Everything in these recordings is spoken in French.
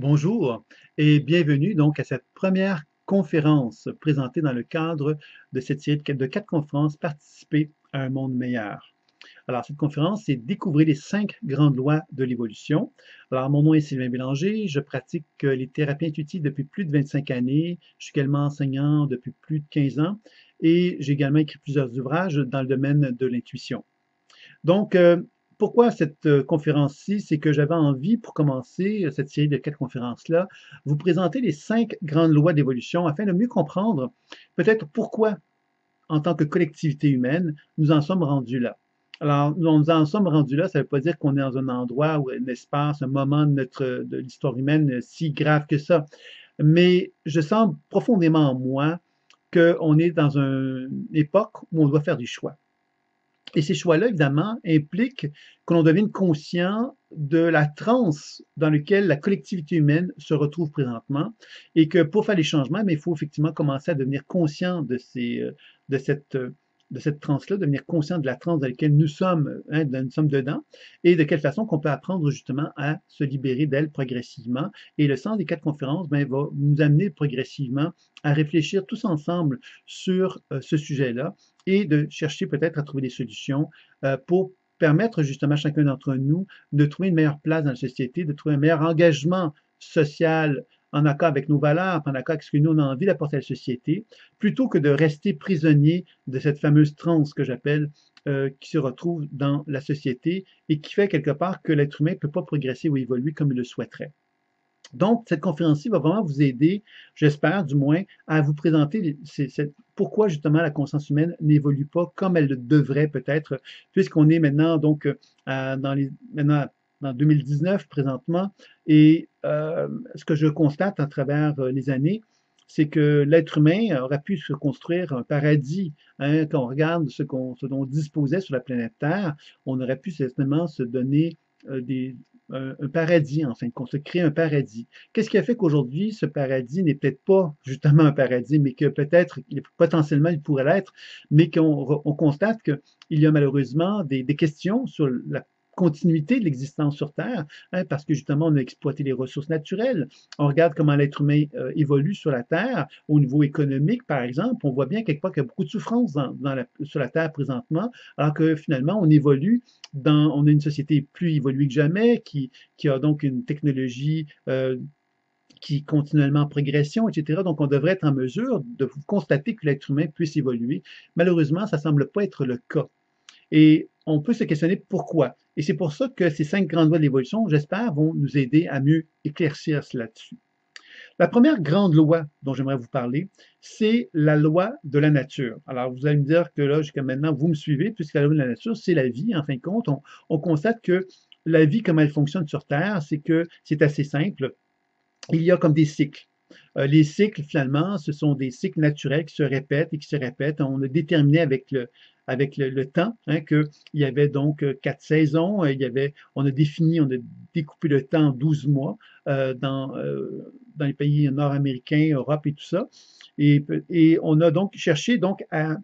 Bonjour et bienvenue donc à cette première conférence présentée dans le cadre de cette série de 4 conférences Participer à un monde meilleur. Alors, cette conférence, c'est Découvrir les 5 grandes lois de l'évolution. Alors, mon nom est Sylvain Bélanger, je pratique les thérapies intuitives depuis plus de 25 années, je suis également enseignant depuis plus de 15 ans et j'ai également écrit plusieurs ouvrages dans le domaine de l'intuition. Donc, pourquoi cette conférence-ci? C'est que j'avais envie, pour commencer cette série de 4 conférences-là, vous présenter les 5 grandes lois d'évolution afin de mieux comprendre peut-être pourquoi, en tant que collectivité humaine, nous en sommes rendus là. Alors, nous en sommes rendus là, ça ne veut pas dire qu'on est dans un endroit ou un espace, un moment de l'histoire humaine si grave que ça. Mais je sens profondément en moi qu'on est dans une époque où on doit faire du choix. Et ces choix-là, évidemment, impliquent que l'on devienne conscient de la transe dans laquelle la collectivité humaine se retrouve présentement et que pour faire les changements, mais il faut effectivement commencer à devenir conscient de cette, de cette transe-là, devenir conscient de la transe dans laquelle nous sommes dedans et de quelle façon qu'on peut apprendre justement à se libérer d'elle progressivement. Et le sens des 4 conférences va nous amener progressivement à réfléchir tous ensemble sur ce sujet-là et de chercher peut-être à trouver des solutions pour permettre justement à chacun d'entre nous de trouver une meilleure place dans la société, de trouver un meilleur engagement social en accord avec nos valeurs, en accord avec ce que nous on a envie d'apporter à la société, plutôt que de rester prisonnier de cette fameuse transe que j'appelle qui se retrouve dans la société et qui fait quelque part que l'être humain ne peut pas progresser ou évoluer comme il le souhaiterait. Donc, cette conférence-ci va vraiment vous aider, j'espère du moins, à vous présenter pourquoi justement la conscience humaine n'évolue pas comme elle le devrait peut-être, puisqu'on est maintenant donc maintenant dans 2019 présentement, et ce que je constate à travers les années, c'est que l'être humain aurait pu se construire un paradis. Hein, quand on regarde ce dont on disposait sur la planète Terre, on aurait pu certainement se donner un paradis, enfin, qu'on se crée un paradis. Qu'est-ce qui a fait qu'aujourd'hui, ce paradis n'est peut-être pas justement un paradis, mais que peut-être, potentiellement, il pourrait l'être, mais qu'on constate qu'il y a malheureusement des questions sur la continuité de l'existence sur Terre, hein, parce que justement, on a exploité les ressources naturelles. On regarde comment l'être humain évolue sur la Terre, au niveau économique, par exemple. On voit bien quelque part qu'il y a beaucoup de souffrance sur la Terre présentement, alors que finalement, on a une société plus évoluée que jamais, qui a donc une technologie qui est continuellement en progression, etc. Donc, on devrait être en mesure de constater que l'être humain puisse évoluer. Malheureusement, ça ne semble pas être le cas. Et on peut se questionner pourquoi. Et c'est pour ça que ces 5 grandes lois de l'évolution, j'espère, vont nous aider à mieux éclaircir cela dessus. La première grande loi dont j'aimerais vous parler, c'est la loi de la nature. Alors, vous allez me dire que là, jusqu'à maintenant, vous me suivez, puisque la loi de la nature, c'est la vie. En fin de compte, on constate que la vie, comme elle fonctionne sur Terre, c'est que c'est assez simple. Il y a comme des cycles. Les cycles, finalement, ce sont des cycles naturels qui se répètent et qui se répètent. On a déterminé avec le temps hein, qu'il y avait donc 4 saisons. On a défini, on a découpé le temps en 12 mois dans les pays nord-américains, Europe et tout ça. Et on a donc cherché donc à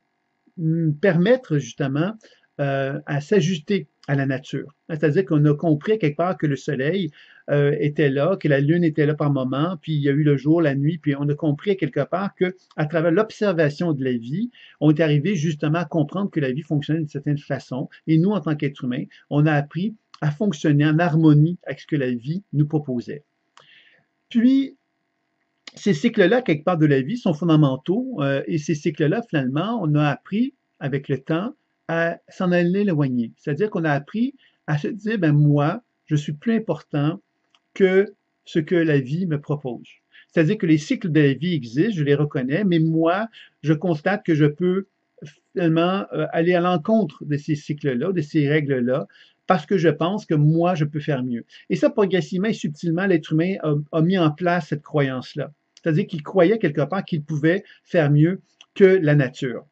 permettre justement à s'ajuster à la nature. C'est-à-dire qu'on a compris quelque part que le soleil était là, que la lune était là par moment, puis il y a eu le jour, la nuit, puis on a compris quelque part que à travers l'observation de la vie, on est arrivé justement à comprendre que la vie fonctionnait d'une certaine façon. Et nous, en tant qu'êtres humains, on a appris à fonctionner en harmonie avec ce que la vie nous proposait. Puis, ces cycles-là, quelque part de la vie, sont fondamentaux et ces cycles-là, finalement, on a appris avec le temps à s'en aller éloigner. C'est-à-dire qu'on a appris à se dire, ben moi, je suis plus important que ce que la vie me propose. C'est-à-dire que les cycles de la vie existent, je les reconnais, mais moi, je constate que je peux finalement aller à l'encontre de ces cycles-là, de ces règles-là, parce que je pense que moi, je peux faire mieux. Et ça, progressivement et subtilement, l'être humain a mis en place cette croyance-là. C'est-à-dire qu'il croyait quelque part qu'il pouvait faire mieux que la nature.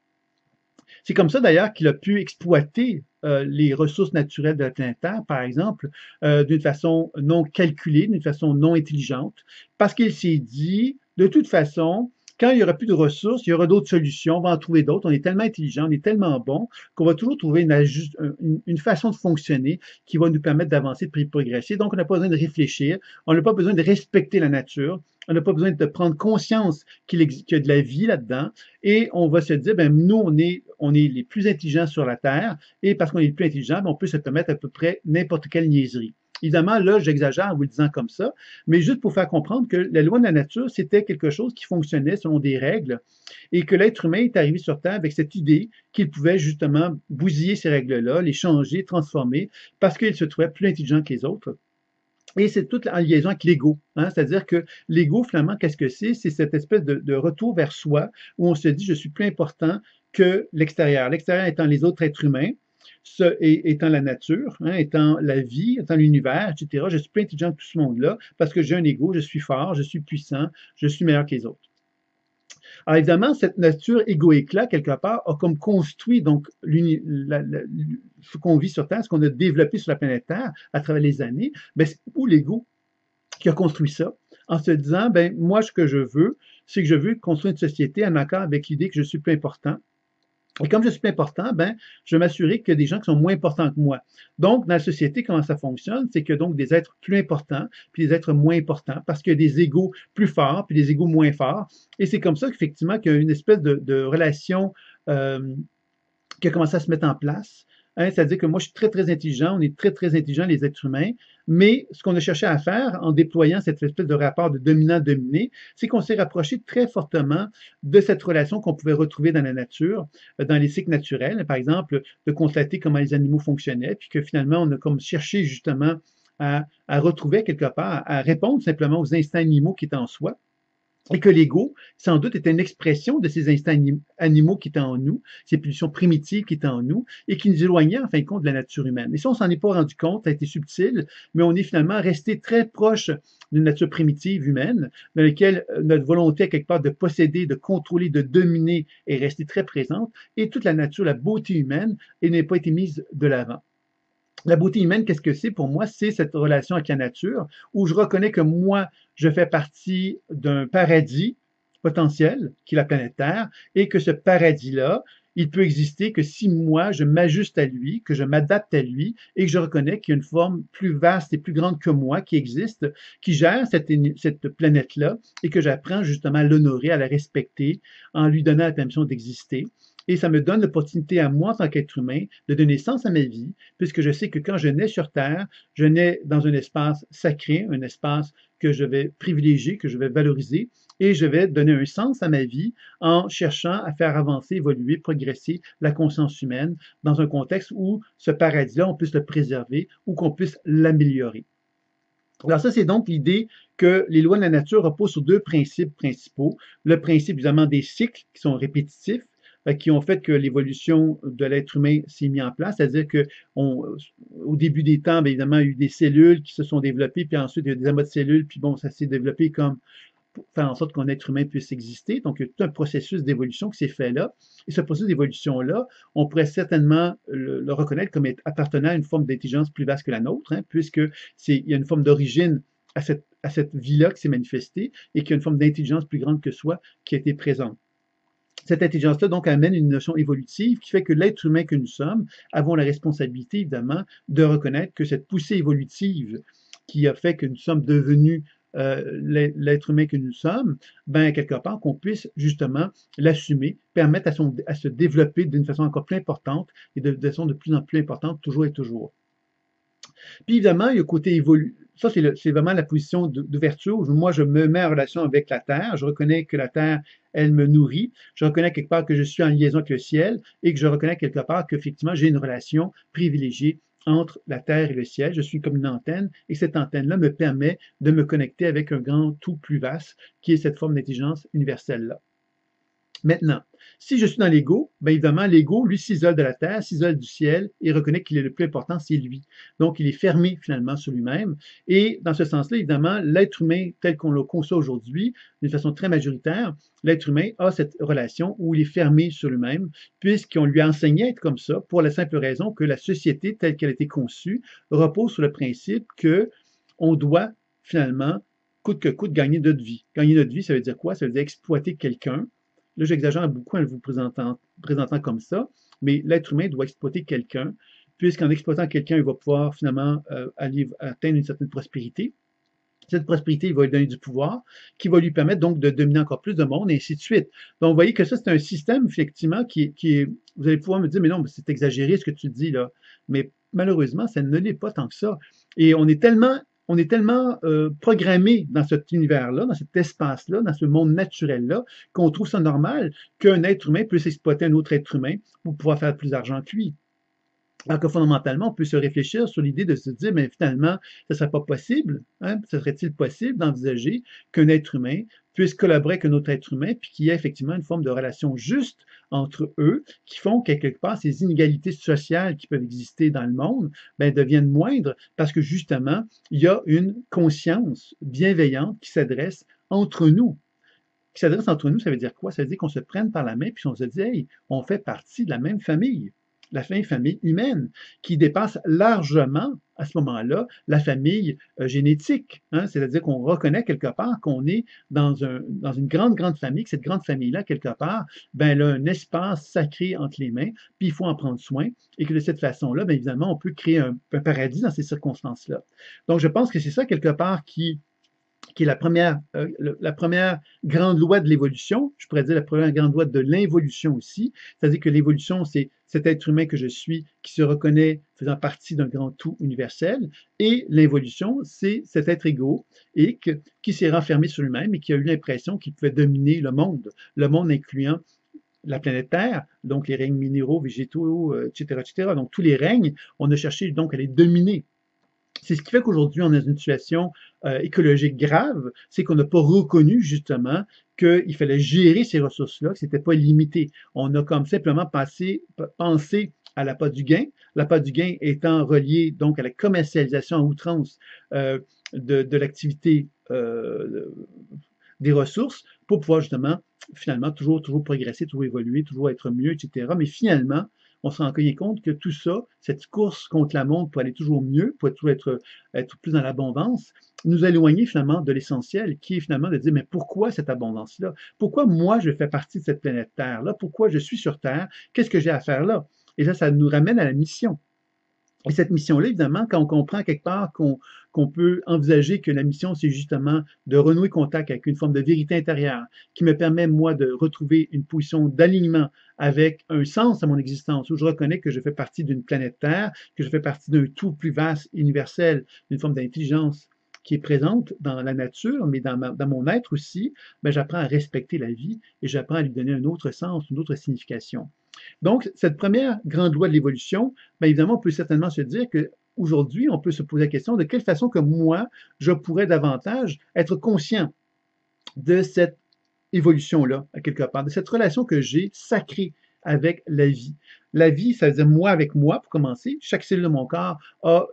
C'est comme ça d'ailleurs qu'il a pu exploiter les ressources naturelles de la planète Terre, par exemple, d'une façon non calculée, d'une façon non intelligente, parce qu'il s'est dit, de toute façon, Quand il n'y aura plus de ressources, il y aura d'autres solutions, on va en trouver d'autres. On est tellement intelligent, on est tellement bon qu'on va toujours trouver une façon de fonctionner qui va nous permettre d'avancer, de progresser. Donc, on n'a pas besoin de réfléchir, on n'a pas besoin de respecter la nature, on n'a pas besoin de prendre conscience qu'il y a de la vie là-dedans et on va se dire, ben, nous, on est les plus intelligents sur la Terre et parce qu'on est les plus intelligents, ben, on peut se permettre à peu près n'importe quelle niaiserie. Évidemment, là, j'exagère en vous le disant comme ça, mais juste pour faire comprendre que la loi de la nature, c'était quelque chose qui fonctionnait selon des règles et que l'être humain est arrivé sur Terre avec cette idée qu'il pouvait justement bousiller ces règles-là, les changer, transformer, parce qu'il se trouvait plus intelligent que les autres. Et c'est toute en liaison avec l'ego. Hein? C'est-à-dire que l'ego, finalement, qu'est-ce que c'est? C'est cette espèce de retour vers soi où on se dit, je suis plus important que l'extérieur. L'extérieur étant les autres êtres humains, étant la nature, hein, étant la vie, étant l'univers, etc. Je suis plus intelligent que tout ce monde-là parce que j'ai un ego, je suis fort, je suis puissant, je suis meilleur que les autres. Alors évidemment, cette nature égoïque-là, quelque part, a comme construit donc ce qu'on vit sur Terre, ce qu'on a développé sur la planète Terre à travers les années, ben, c'est où l'ego qui a construit ça, en se disant, ben moi, ce que je veux, c'est que je veux construire une société en accord avec l'idée que je suis plus important. Et comme je suis plus important, ben, je vais m'assurer qu'il y a des gens qui sont moins importants que moi. Donc, dans la société, comment ça fonctionne? C'est que donc des êtres plus importants, puis des êtres moins importants, parce qu'il y a des égos plus forts, puis des égos moins forts. Et c'est comme ça qu'effectivement, qu'il y a une espèce de relation qui a commencé à se mettre en place. Hein, c'est-à-dire que moi, je suis très, très intelligent, on est très, très intelligent, les êtres humains, mais ce qu'on a cherché à faire en déployant cette espèce de rapport de dominant-dominé, c'est qu'on s'est rapproché très fortement de cette relation qu'on pouvait retrouver dans la nature, dans les cycles naturels, par exemple, de constater comment les animaux fonctionnaient, puis que finalement, on a comme cherché justement à retrouver quelque part, à répondre simplement aux instincts animaux qui étaient en soi. Et que l'ego, sans doute, était une expression de ces instincts animaux qui étaient en nous, ces pulsions primitives qui étaient en nous, et qui nous éloignaient, en fin de compte, de la nature humaine. Et ça, on s'en est pas rendu compte, ça a été subtil, mais on est finalement resté très proche d'une nature primitive humaine, dans laquelle notre volonté, quelque part, de posséder, de contrôler, de dominer, est restée très présente, et toute la nature, la beauté humaine, n'a pas été mise de l'avant. La beauté humaine, qu'est-ce que c'est pour moi? C'est cette relation avec la nature où je reconnais que moi, je fais partie d'un paradis potentiel, qui est la planète Terre, et que ce paradis-là, il peut exister que si moi, je m'ajuste à lui, que je m'adapte à lui, et que je reconnais qu'il y a une forme plus vaste et plus grande que moi qui existe, qui gère cette planète-là, et que j'apprends justement à l'honorer, à la respecter, en lui donnant la permission d'exister. Et ça me donne l'opportunité à moi, en tant qu'être humain, de donner sens à ma vie, puisque je sais que quand je nais sur Terre, je nais dans un espace sacré, un espace que je vais privilégier, que je vais valoriser, et je vais donner un sens à ma vie en cherchant à faire avancer, évoluer, progresser la conscience humaine dans un contexte où ce paradis-là, on puisse le préserver ou qu'on puisse l'améliorer. Alors ça, c'est donc l'idée que les lois de la nature reposent sur deux principes principaux. Le principe, évidemment, des cycles qui sont répétitifs, qui ont fait que l'évolution de l'être humain s'est mise en place, c'est-à-dire que au début des temps, bien évidemment, il y a eu des cellules qui se sont développées, puis ensuite il y a eu des amas de cellules, puis bon, ça s'est développé comme pour faire en sorte qu'un être humain puisse exister. Donc, il y a tout un processus d'évolution qui s'est fait là. Et ce processus d'évolution-là, on pourrait certainement le reconnaître comme appartenant à une forme d'intelligence plus vaste que la nôtre, hein, puisque il y a une forme d'origine à cette vie-là qui s'est manifestée et qu'il y a une forme d'intelligence plus grande que soi qui a été présente. Cette intelligence-là, donc, amène une notion évolutive qui fait que l'être humain que nous sommes avons la responsabilité, évidemment, de reconnaître que cette poussée évolutive qui a fait que nous sommes devenus l'être humain que nous sommes, ben, quelque part, qu'on puisse justement l'assumer, permettre à se développer d'une façon encore plus importante et de façon de plus en plus importante, toujours et toujours. Puis évidemment, il y a le côté évolu. Ça, c'est vraiment la position d'ouverture où moi, je me mets en relation avec la Terre. Je reconnais que la Terre, elle me nourrit. Je reconnais quelque part que je suis en liaison avec le ciel et que je reconnais quelque part qu'effectivement, j'ai une relation privilégiée entre la Terre et le ciel. Je suis comme une antenne et cette antenne-là me permet de me connecter avec un grand tout plus vaste qui est cette forme d'intelligence universelle-là. Maintenant, si je suis dans l'ego, bien évidemment, l'ego, lui, s'isole de la terre, s'isole du ciel et reconnaît qu'il est le plus important, c'est lui. Donc, il est fermé finalement sur lui-même. Et dans ce sens-là, évidemment, l'être humain tel qu'on le conçoit aujourd'hui, d'une façon très majoritaire, l'être humain a cette relation où il est fermé sur lui-même, puisqu'on lui a enseigné à être comme ça, pour la simple raison que la société telle qu'elle a été conçue repose sur le principe que on doit finalement coûte que coûte, gagner notre vie. Gagner notre vie, ça veut dire quoi? Ça veut dire exploiter quelqu'un. Là, j'exagère beaucoup en vous présentant comme ça, mais l'être humain doit exploiter quelqu'un, puisqu'en exploitant quelqu'un, il va pouvoir finalement aller atteindre une certaine prospérité. Cette prospérité, il va lui donner du pouvoir, qui va lui permettre donc de dominer encore plus de monde, et ainsi de suite. Donc, vous voyez que ça, c'est un système, effectivement, qui est, vous allez pouvoir me dire, mais non, c'est exagéré ce que tu dis là. Mais malheureusement, ça ne l'est pas tant que ça. Et on est tellement programmé dans cet univers-là, dans cet espace-là, dans ce monde naturel-là, qu'on trouve ça normal qu'un être humain puisse exploiter un autre être humain pour pouvoir faire plus d'argent que lui. Alors que fondamentalement, on peut se réfléchir sur l'idée de se dire, mais finalement, ce ne serait pas possible, hein? Ce serait-il possible d'envisager qu'un être humain puisse collaborer avec un autre être humain, puis qu'il y ait effectivement une forme de relation juste entre eux, qui font que quelque part, ces inégalités sociales qui peuvent exister dans le monde, ben, deviennent moindres, parce que justement, il y a une conscience bienveillante qui s'adresse entre nous. Qui s'adresse entre nous, ça veut dire quoi? Ça veut dire qu'on se prenne par la main, puis on se dit, hey, on fait partie de la même famille, la famille humaine, qui dépasse largement, à ce moment-là, la famille génétique. Hein? C'est-à-dire qu'on reconnaît quelque part qu'on est dans une grande, grande famille, que cette grande famille-là, quelque part, ben, elle a un espace sacré entre les mains, puis il faut en prendre soin, et que de cette façon-là, bien évidemment, on peut créer un paradis dans ces circonstances-là. Donc, je pense que c'est ça, quelque part, qui est la première grande loi de l'évolution, je pourrais dire la première grande loi de l'involution aussi, c'est-à-dire que l'évolution, c'est cet être humain que je suis qui se reconnaît faisant partie d'un grand tout universel, et l'involution, c'est cet être égaux et qui s'est renfermé sur lui-même et qui a eu l'impression qu'il pouvait dominer le monde incluant la planète Terre, donc les règnes minéraux, végétaux, etc., etc. Donc tous les règnes, on a cherché donc à les dominer. C'est ce qui fait qu'aujourd'hui, on est dans une situation écologique grave, c'est qu'on n'a pas reconnu justement qu'il fallait gérer ces ressources-là, que ce n'était pas limité. On a comme simplement pensé à l'appât du gain, l'appât du gain étant relié donc à la commercialisation à outrance de l'activité des ressources pour pouvoir justement, finalement, toujours progresser, toujours évoluer, toujours être mieux, etc. Mais finalement, on se rend compte que tout ça, cette course contre la montre pour aller toujours mieux, pour toujours être plus dans l'abondance, nous éloigner finalement de l'essentiel, qui est finalement de dire, mais pourquoi cette abondance-là? Pourquoi moi, je fais partie de cette planète Terre-là? Pourquoi je suis sur Terre? Qu'est-ce que j'ai à faire là? Et là, ça nous ramène à la mission. Et cette mission-là, évidemment, quand on comprend quelque part qu'on peut envisager que la mission, c'est justement de renouer contact avec une forme de vérité intérieure qui me permet, moi, de retrouver une position d'alignement avec un sens à mon existence, où je reconnais que je fais partie d'une planète Terre, que je fais partie d'un tout plus vaste, universel, d'une forme d'intelligence qui est présente dans la nature, mais dans mon être aussi, ben, j'apprends à respecter la vie et j'apprends à lui donner un autre sens, une autre signification. Donc, cette première grande loi de l'évolution, bien évidemment, on peut certainement se dire qu'aujourd'hui, on peut se poser la question de quelle façon que moi, je pourrais davantage être conscient de cette évolution-là, à quelque part, de cette relation que j'ai sacrée avec la vie. La vie, ça veut dire moi avec moi, pour commencer. Chaque cellule de mon corps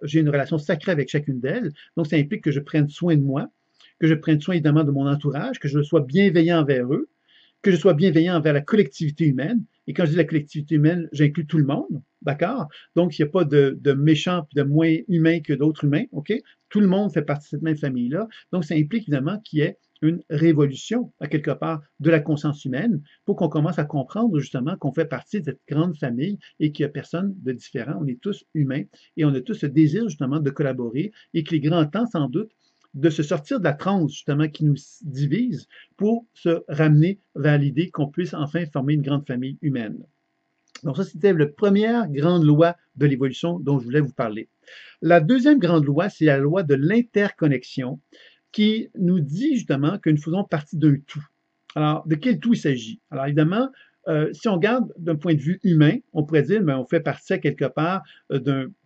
j'ai une relation sacrée avec chacune d'elles. Donc, ça implique que je prenne soin de moi, que je prenne soin évidemment de mon entourage, que je sois bienveillant envers eux, que je sois bienveillant envers la collectivité humaine. Et quand je dis la collectivité humaine, j'inclus tout le monde, d'accord? Donc, il n'y a pas de méchants et de moins humains que d'autres humains, OK? Tout le monde fait partie de cette même famille-là. Donc, ça implique évidemment qu'il y ait une révolution, à quelque part, de la conscience humaine pour qu'on commence à comprendre justement qu'on fait partie de cette grande famille et qu'il n'y a personne de différent. On est tous humains et on a tous ce désir justement de collaborer et qu'il est grand temps, sans doute, de se sortir de la transe justement qui nous divise pour se ramener vers l'idée qu'on puisse enfin former une grande famille humaine. Donc ça, c'était la première grande loi de l'évolution dont je voulais vous parler. La deuxième grande loi, c'est la loi de l'interconnexion qui nous dit justement que nous faisons partie d'un tout. Alors, de quel tout il s'agit? Alors, évidemment, si on regarde d'un point de vue humain, on pourrait dire, mais on fait partie à quelque part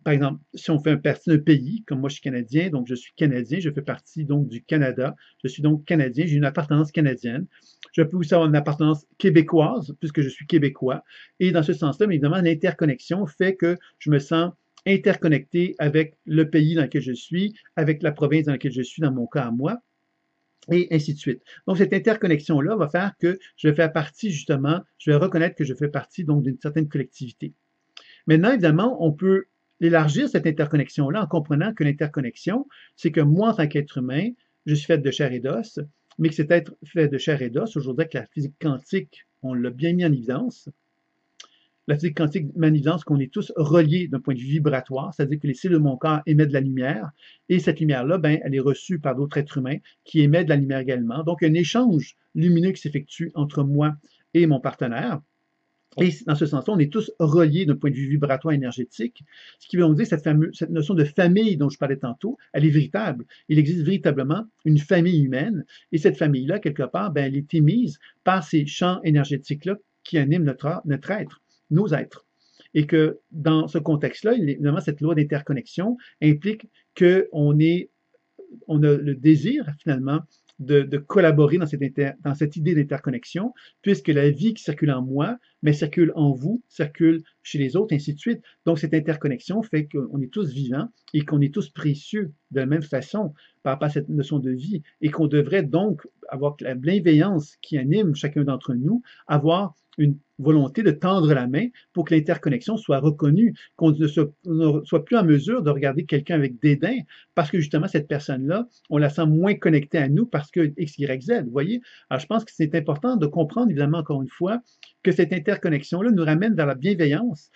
par exemple, si on fait partie d'un pays, comme moi je suis canadien, donc je suis canadien, je fais partie donc du Canada, je suis donc canadien, j'ai une appartenance canadienne. Je peux aussi avoir une appartenance québécoise, puisque je suis québécois. Et dans ce sens-là, évidemment, l'interconnexion fait que je me sens interconnecté avec le pays dans lequel je suis, avec la province dans laquelle je suis, dans mon cas à moi, et ainsi de suite. Donc, cette interconnexion-là va faire que je vais faire partie, justement, je vais reconnaître que je fais partie, donc, d'une certaine collectivité. Maintenant, évidemment, on peut élargir cette interconnexion-là en comprenant que l'interconnexion, c'est que moi, en tant qu'être humain, je suis fait de chair et d'os, mais que cet être fait de chair et d'os, aujourd'hui avec la physique quantique, on l'a bien mis en évidence. La physique quantique met en évidence qu'on est tous reliés d'un point de vue vibratoire, c'est-à-dire que les cellules de mon corps émettent de la lumière, et cette lumière-là, ben, elle est reçue par d'autres êtres humains qui émettent de la lumière également. Donc, il y a un échange lumineux qui s'effectue entre moi et mon partenaire. Et dans ce sens-là, on est tous reliés d'un point de vue vibratoire énergétique, ce qui veut donc dire que cette notion de famille dont je parlais tantôt, elle est véritable. Il existe véritablement une famille humaine, et cette famille-là, quelque part, ben, elle est émise par ces champs énergétiques-là qui animent notre être, nos êtres. Et que dans ce contexte-là, évidemment, cette loi d'interconnexion implique qu'on a le désir, finalement, de collaborer dans cette idée d'interconnexion, puisque la vie qui circule en moi, mais circule en vous, circule chez les autres, ainsi de suite. Donc, cette interconnexion fait qu'on est tous vivants et qu'on est tous précieux de la même façon par rapport à cette notion de vie, et qu'on devrait donc avoir la bienveillance qui anime chacun d'entre nous, avoir une volonté de tendre la main pour que l'interconnexion soit reconnue, qu'on ne soit plus en mesure de regarder quelqu'un avec dédain parce que justement cette personne-là, on la sent moins connectée à nous parce que X, Y, Z, vous voyez? Alors je pense que c'est important de comprendre, évidemment, encore une fois, que cette interconnexion-là nous ramène vers la bienveillance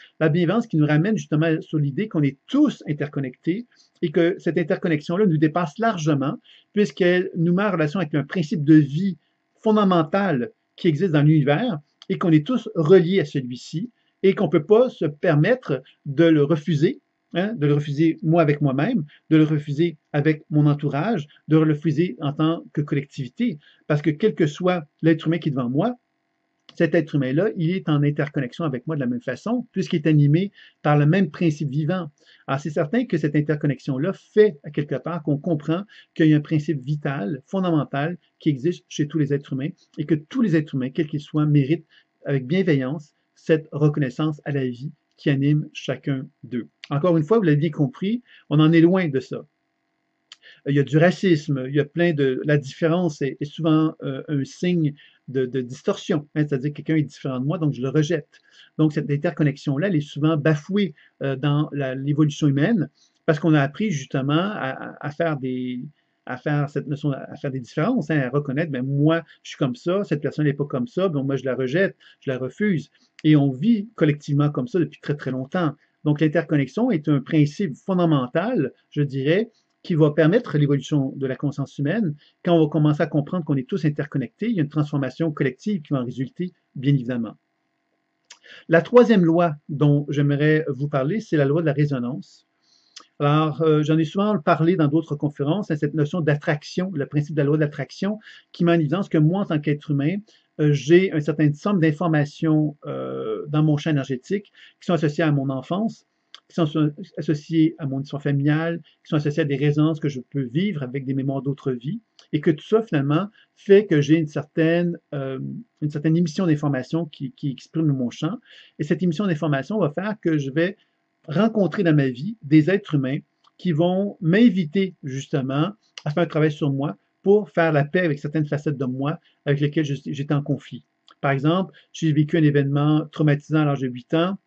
qui nous ramène justement sur l'idée qu'on est tous interconnectés et que cette interconnexion-là nous dépasse largement puisqu'elle nous met en relation avec un principe de vie fondamental qui existe dans l'univers et qu'on est tous reliés à celui-ci et qu'on ne peut pas se permettre de le refuser, hein, de le refuser moi avec moi-même, de le refuser avec mon entourage, de le refuser en tant que collectivité, parce que quel que soit l'être humain qui est devant moi, cet être humain-là, il est en interconnexion avec moi de la même façon, puisqu'il est animé par le même principe vivant. Alors, c'est certain que cette interconnexion-là fait, à quelque part, qu'on comprend qu'il y a un principe vital, fondamental, qui existe chez tous les êtres humains, et que tous les êtres humains, quels qu'ils soient, méritent, avec bienveillance, cette reconnaissance à la vie qui anime chacun d'eux. Encore une fois, vous l'avez bien compris, on en est loin de ça. Il y a du racisme, il y a plein de... La différence est souvent un signe de distorsion, hein, c'est-à-dire que quelqu'un est différent de moi, donc je le rejette. Donc cette interconnexion-là, elle est souvent bafouée dans l'évolution humaine parce qu'on a appris justement à faire cette notion, à faire des différences, hein, à reconnaître, ben moi, je suis comme ça, cette personne n'est pas comme ça, donc moi, je la rejette, je la refuse. Et on vit collectivement comme ça depuis très, très longtemps. Donc, l'interconnexion est un principe fondamental, je dirais, qui va permettre l'évolution de la conscience humaine. Quand on va commencer à comprendre qu'on est tous interconnectés, il y a une transformation collective qui va en résulter, bien évidemment. La troisième loi dont j'aimerais vous parler, c'est la loi de la résonance. Alors, j'en ai souvent parlé dans d'autres conférences, cette notion d'attraction, le principe de la loi de l'attraction, qui met en évidence que moi, en tant qu'être humain, j'ai une certaine somme d'informations dans mon champ énergétique qui sont associées à mon enfance, qui sont associées à mon histoire familiale, qui sont associées à des résonances que je peux vivre avec des mémoires d'autres vies, et que tout ça, finalement, fait que j'ai une certaine émission d'informations qui exprime mon champ. Et cette émission d'informations va faire que je vais rencontrer dans ma vie des êtres humains qui vont m'inviter justement à faire un travail sur moi pour faire la paix avec certaines facettes de moi avec lesquelles j'étais en conflit. Par exemple, j'ai vécu un événement traumatisant à l'âge de 8 ans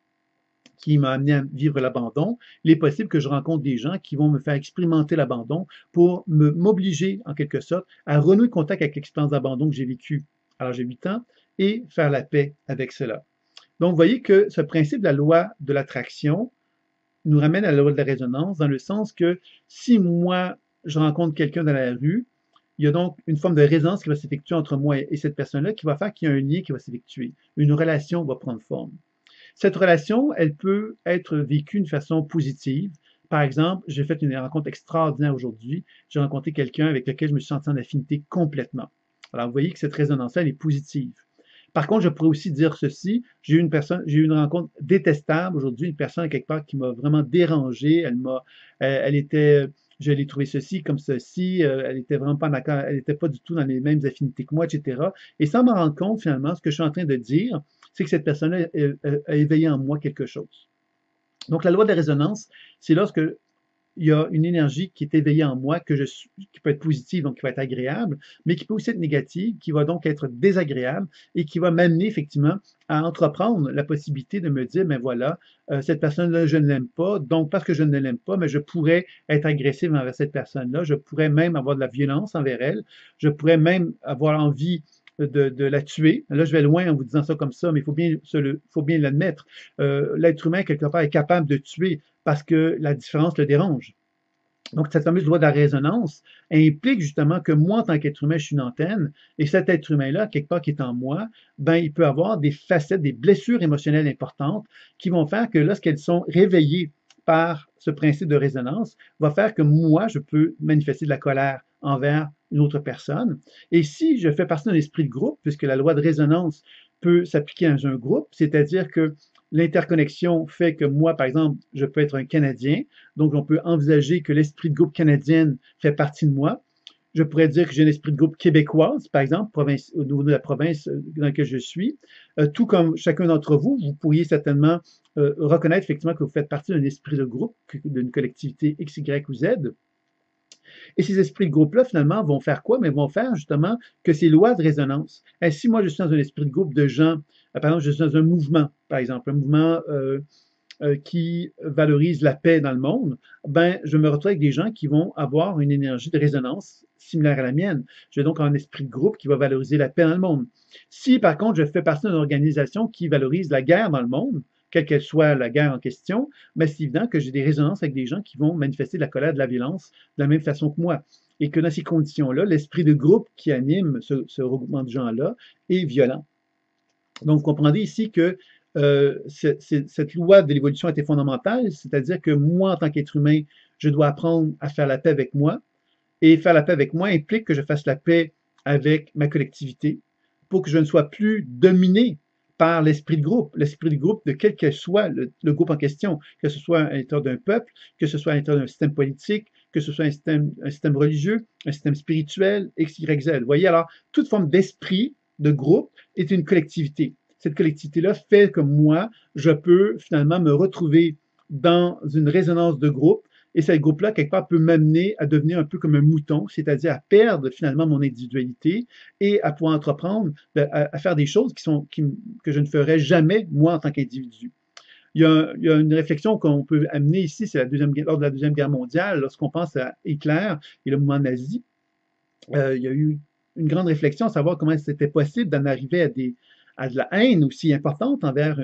qui m'a amené à vivre l'abandon. Il est possible que je rencontre des gens qui vont me faire expérimenter l'abandon pour m'obliger, en quelque sorte, à renouer contact avec l'expérience d'abandon que j'ai vécue à l'âge de 8 ans et faire la paix avec cela. Donc, vous voyez que ce principe de la loi de l'attraction nous ramène à la loi de la résonance dans le sens que si moi, je rencontre quelqu'un dans la rue, il y a donc une forme de résonance qui va s'effectuer entre moi et cette personne-là qui va faire qu'il y a un lien qui va s'effectuer. Une relation va prendre forme. Cette relation, elle peut être vécue d'une façon positive. Par exemple, j'ai fait une rencontre extraordinaire aujourd'hui. J'ai rencontré quelqu'un avec lequel je me suis senti en affinité complètement. Alors, vous voyez que cette résonance-là, elle est positive. Par contre, je pourrais aussi dire ceci, j'ai eu une rencontre détestable aujourd'hui, une personne quelque part qui m'a vraiment dérangé, je l'ai trouvé ceci comme ceci, elle était vraiment pas d'accord, elle n'était pas du tout dans les mêmes affinités que moi, etc. Et sans m'en rendre compte, finalement, ce que je suis en train de dire, c'est que cette personne-là a éveillé en moi quelque chose. Donc, la loi de la résonance, c'est lorsque il y a une énergie qui est éveillée en moi qui peut être positive, donc qui va être agréable, mais qui peut aussi être négative, qui va donc être désagréable et qui va m'amener effectivement à entreprendre la possibilité de me dire, ben voilà, cette personne-là, je ne l'aime pas, donc parce que je ne l'aime pas, mais je pourrais être agressif envers cette personne-là, je pourrais même avoir de la violence envers elle, je pourrais même avoir envie de la tuer. Là, je vais loin en vous disant ça comme ça, mais faut bien l'admettre. L'être humain, quelque part, est capable de tuer parce que la différence le dérange. Donc, cette fameuse loi de la résonance implique justement que moi, en tant qu'être humain, je suis une antenne, et cet être humain-là, quelque part qui est en moi, ben, il peut avoir des facettes, des blessures émotionnelles importantes qui vont faire que lorsqu'elles sont réveillées par ce principe de résonance, va faire que moi, je peux manifester de la colère envers une autre personne. Et si je fais partie d'un esprit de groupe, puisque la loi de résonance peut s'appliquer à un groupe, c'est-à-dire que l'interconnexion fait que moi, par exemple, je peux être un Canadien, donc on peut envisager que l'esprit de groupe canadien fait partie de moi. Je pourrais dire que j'ai un esprit de groupe québécoise, par exemple, au niveau de la province dans laquelle je suis. Tout comme chacun d'entre vous, vous pourriez certainement reconnaître effectivement que vous faites partie d'un esprit de groupe, d'une collectivité X, Y ou Z. Et ces esprits de groupe-là, finalement, vont faire quoi? Mais vont faire justement que ces lois de résonance. Et si moi, je suis dans un esprit de groupe de gens, par exemple, je suis dans un mouvement, par exemple, un mouvement qui valorise la paix dans le monde, ben, je me retrouve avec des gens qui vont avoir une énergie de résonance similaire à la mienne. Je vais donc avoir un esprit de groupe qui va valoriser la paix dans le monde. Si, par contre, je fais partie d'une organisation qui valorise la guerre dans le monde, quelle qu'elle soit la guerre en question, mais c'est évident que j'ai des résonances avec des gens qui vont manifester de la colère, de la violence de la même façon que moi. Et que dans ces conditions-là, l'esprit de groupe qui anime ce regroupement de gens-là est violent. Donc, vous comprendrez ici que cette loi de l'évolution était fondamentale, c'est-à-dire que moi, en tant qu'être humain, je dois apprendre à faire la paix avec moi. Et faire la paix avec moi implique que je fasse la paix avec ma collectivité pour que je ne sois plus dominé par l'esprit de groupe. L'esprit de groupe de quel que soit le groupe en question, que ce soit à l'intérieur d'un peuple, que ce soit à l'intérieur d'un système politique, que ce soit un système religieux, un système spirituel, X, Y, Z. Vous voyez, alors, toute forme d'esprit de groupe est une collectivité. Cette collectivité-là fait que moi, je peux finalement me retrouver dans une résonance de groupe et ce groupe-là, quelque part, peut m'amener à devenir un peu comme un mouton, c'est-à-dire à perdre finalement mon individualité et à pouvoir entreprendre à faire des choses que je ne ferais jamais, moi, en tant qu'individu. Il y a une réflexion qu'on peut amener ici, c'est lors de la Deuxième Guerre mondiale, lorsqu'on pense à Hitler et le mouvement nazi. Il y a eu une grande réflexion à savoir comment c'était possible d'en arriver à de la haine aussi importante envers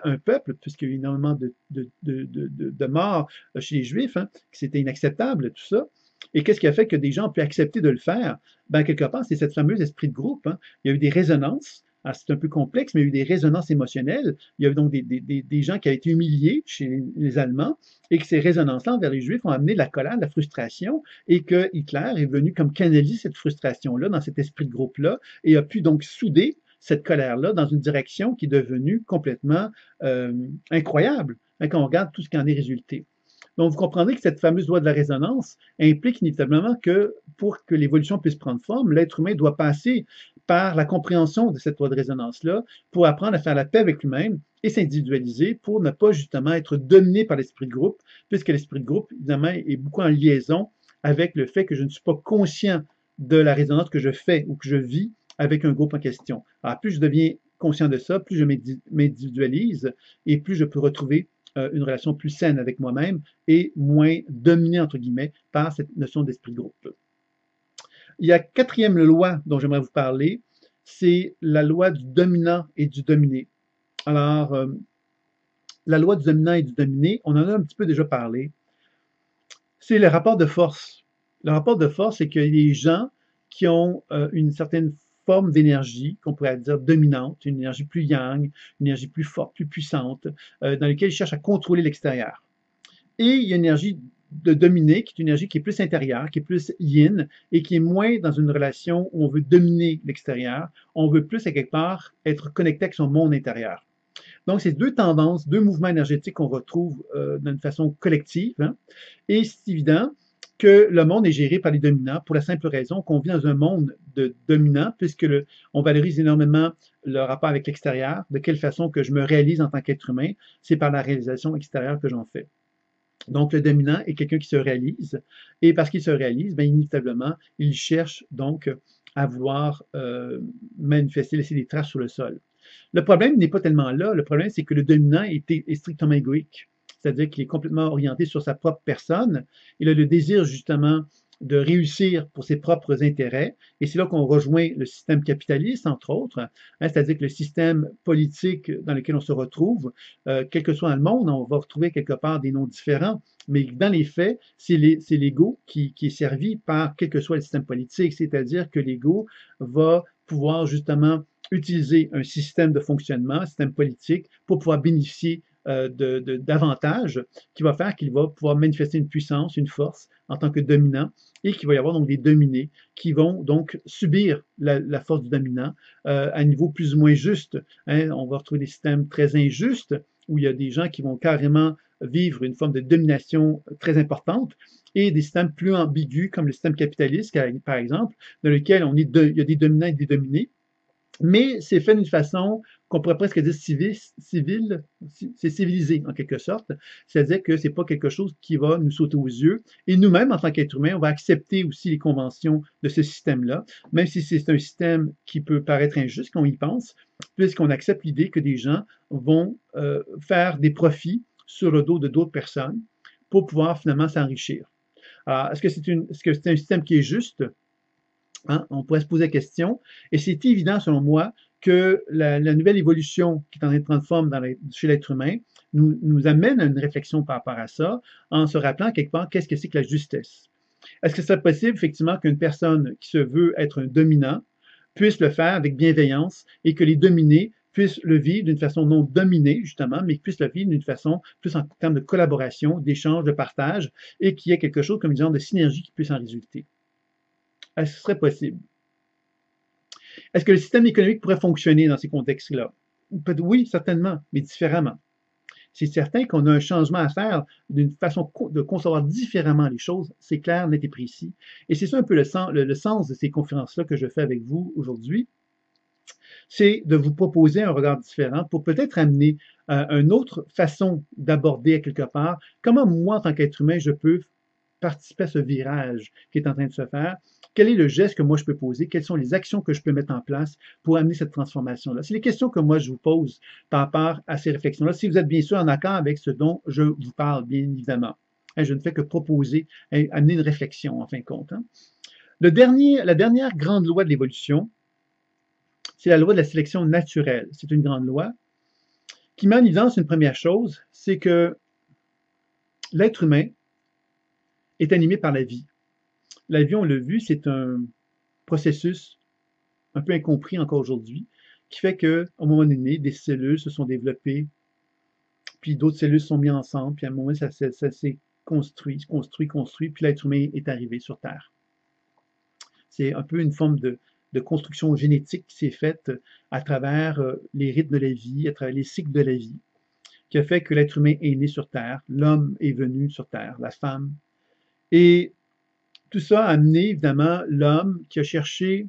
un peuple, puisqu'il y a eu énormément de morts chez les Juifs, hein, que c'était inacceptable, tout ça. Et qu'est-ce qui a fait que des gens ont pu accepter de le faire? Ben, quelque part, c'est cette fameuse esprit de groupe. Hein. Il y a eu des résonances. C'est un peu complexe, mais il y a eu des résonances émotionnelles. Il y a eu donc des gens qui ont été humiliés chez les Allemands et que ces résonances-là envers les Juifs ont amené de la colère, de la frustration et que Hitler est venu comme canaliser cette frustration-là dans cet esprit de groupe-là et a pu donc souder cette colère-là dans une direction qui est devenue complètement incroyable hein, quand on regarde tout ce qui en est résulté. Donc, vous comprendrez que cette fameuse loi de la résonance implique inévitablement que pour que l'évolution puisse prendre forme, l'être humain doit passer par la compréhension de cette loi de résonance-là pour apprendre à faire la paix avec lui-même et s'individualiser pour ne pas justement être dominé par l'esprit de groupe, puisque l'esprit de groupe, évidemment, est beaucoup en liaison avec le fait que je ne suis pas conscient de la résonance que je fais ou que je vis avec un groupe en question. Alors, plus je deviens conscient de ça, plus je m'individualise et plus je peux retrouver une relation plus saine avec moi-même et moins dominée, entre guillemets, par cette notion d'esprit de groupe. Il y a quatrième loi dont j'aimerais vous parler, c'est la loi du dominant et du dominé. Alors, la loi du dominant et du dominé, on en a un petit peu déjà parlé, c'est le rapport de force. Le rapport de force, c'est qu'il y a des gens qui ont une certaine forme d'énergie, qu'on pourrait dire dominante, une énergie plus yang, une énergie plus forte, plus puissante, dans laquelle ils cherchent à contrôler l'extérieur. Et il y a une énergie de dominer, qui est une énergie qui est plus intérieure, qui est plus yin, et qui est moins dans une relation où on veut dominer l'extérieur, on veut plus, à quelque part, être connecté avec son monde intérieur. Donc, c'est deux tendances, deux mouvements énergétiques qu'on retrouve d'une façon collective. Hein, et c'est évident que le monde est géré par les dominants pour la simple raison qu'on vit dans un monde de dominants, puisque on valorise énormément le rapport avec l'extérieur, de quelle façon que je me réalise en tant qu'être humain, c'est par la réalisation extérieure que j'en fais. Donc, le dominant est quelqu'un qui se réalise, et parce qu'il se réalise, bien, inévitablement, il cherche donc à vouloir manifester, laisser des traces sur le sol. Le problème n'est pas tellement là. Le problème, c'est que le dominant est strictement égoïque. C'est-à-dire qu'il est complètement orienté sur sa propre personne. Il a le désir, justement, de réussir pour ses propres intérêts. Et c'est là qu'on rejoint le système capitaliste, entre autres, hein, c'est-à-dire que le système politique dans lequel on se retrouve, quel que soit dans le monde, on va retrouver quelque part des noms différents, mais dans les faits, c'est l'ego qui est servi par quel que soit le système politique, c'est-à-dire que l'ego va pouvoir justement utiliser un système de fonctionnement, un système politique, pour pouvoir bénéficier d'avantages qui va faire qu'il va pouvoir manifester une puissance, une force en tant que dominant et qu'il va y avoir donc des dominés qui vont donc subir la force du dominant à un niveau plus ou moins juste. Hein. On va retrouver des systèmes très injustes où il y a des gens qui vont carrément vivre une forme de domination très importante et des systèmes plus ambigus comme le système capitaliste, par exemple, dans lequel il y a des dominants et des dominés. Mais c'est fait d'une façon qu'on pourrait presque dire c'est civilisé en quelque sorte. C'est-à-dire que c'est pas quelque chose qui va nous sauter aux yeux. Et nous-mêmes, en tant qu'êtres humains, on va accepter aussi les conventions de ce système-là, même si c'est un système qui peut paraître injuste quand on y pense, puisqu'on accepte l'idée que des gens vont faire des profits sur le dos de d'autres personnes pour pouvoir finalement s'enrichir. Alors, est-ce que c'est un système qui est juste? Hein, on pourrait se poser la question. Et c'est évident, selon moi, que la nouvelle évolution qui est en train de transformer chez l'être humain nous amène à une réflexion par rapport à ça, en se rappelant quelque part qu'est-ce que c'est que la justesse. Est-ce que c'est possible, effectivement, qu'une personne qui se veut être un dominant puisse le faire avec bienveillance et que les dominés puissent le vivre d'une façon non dominée, justement, mais puissent le vivre d'une façon plus en termes de collaboration, d'échange, de partage, et qu'il y ait quelque chose comme une genre de synergie qui puisse en résulter? Est-ce que ce serait possible? Est-ce que le système économique pourrait fonctionner dans ces contextes-là? Oui, certainement, mais différemment. C'est certain qu'on a un changement à faire d'une façon de concevoir différemment les choses, c'est clair, net et précis. Et c'est ça un peu le sens de ces conférences-là que je fais avec vous aujourd'hui, c'est de vous proposer un regard différent pour peut-être amener une autre façon d'aborder quelque part comment moi, en tant qu'être humain, je peux participer à ce virage qui est en train de se faire. Quel est le geste que moi je peux poser? Quelles sont les actions que je peux mettre en place pour amener cette transformation-là? C'est les questions que moi je vous pose par rapport à ces réflexions-là. Si vous êtes bien sûr en accord avec ce dont je vous parle, bien évidemment. Je ne fais que proposer, amener une réflexion en fin de compte. Hein. La dernière grande loi de l'évolution, c'est la loi de la sélection naturelle. C'est une grande loi qui met en évidence une première chose, c'est que l'être humain est animé par la vie. La vie, on l'a vu, c'est un processus un peu incompris encore aujourd'hui, qui fait qu'au moment donné, des cellules se sont développées, puis d'autres cellules se sont mises ensemble, puis à un moment, ça s'est construit, puis l'être humain est arrivé sur Terre. C'est un peu une forme de construction génétique qui s'est faite à travers les rythmes de la vie, à travers les cycles de la vie, qui a fait que l'être humain est né sur Terre, l'homme est venu sur Terre, la femme. Et tout ça a amené, évidemment, l'homme qui a cherché,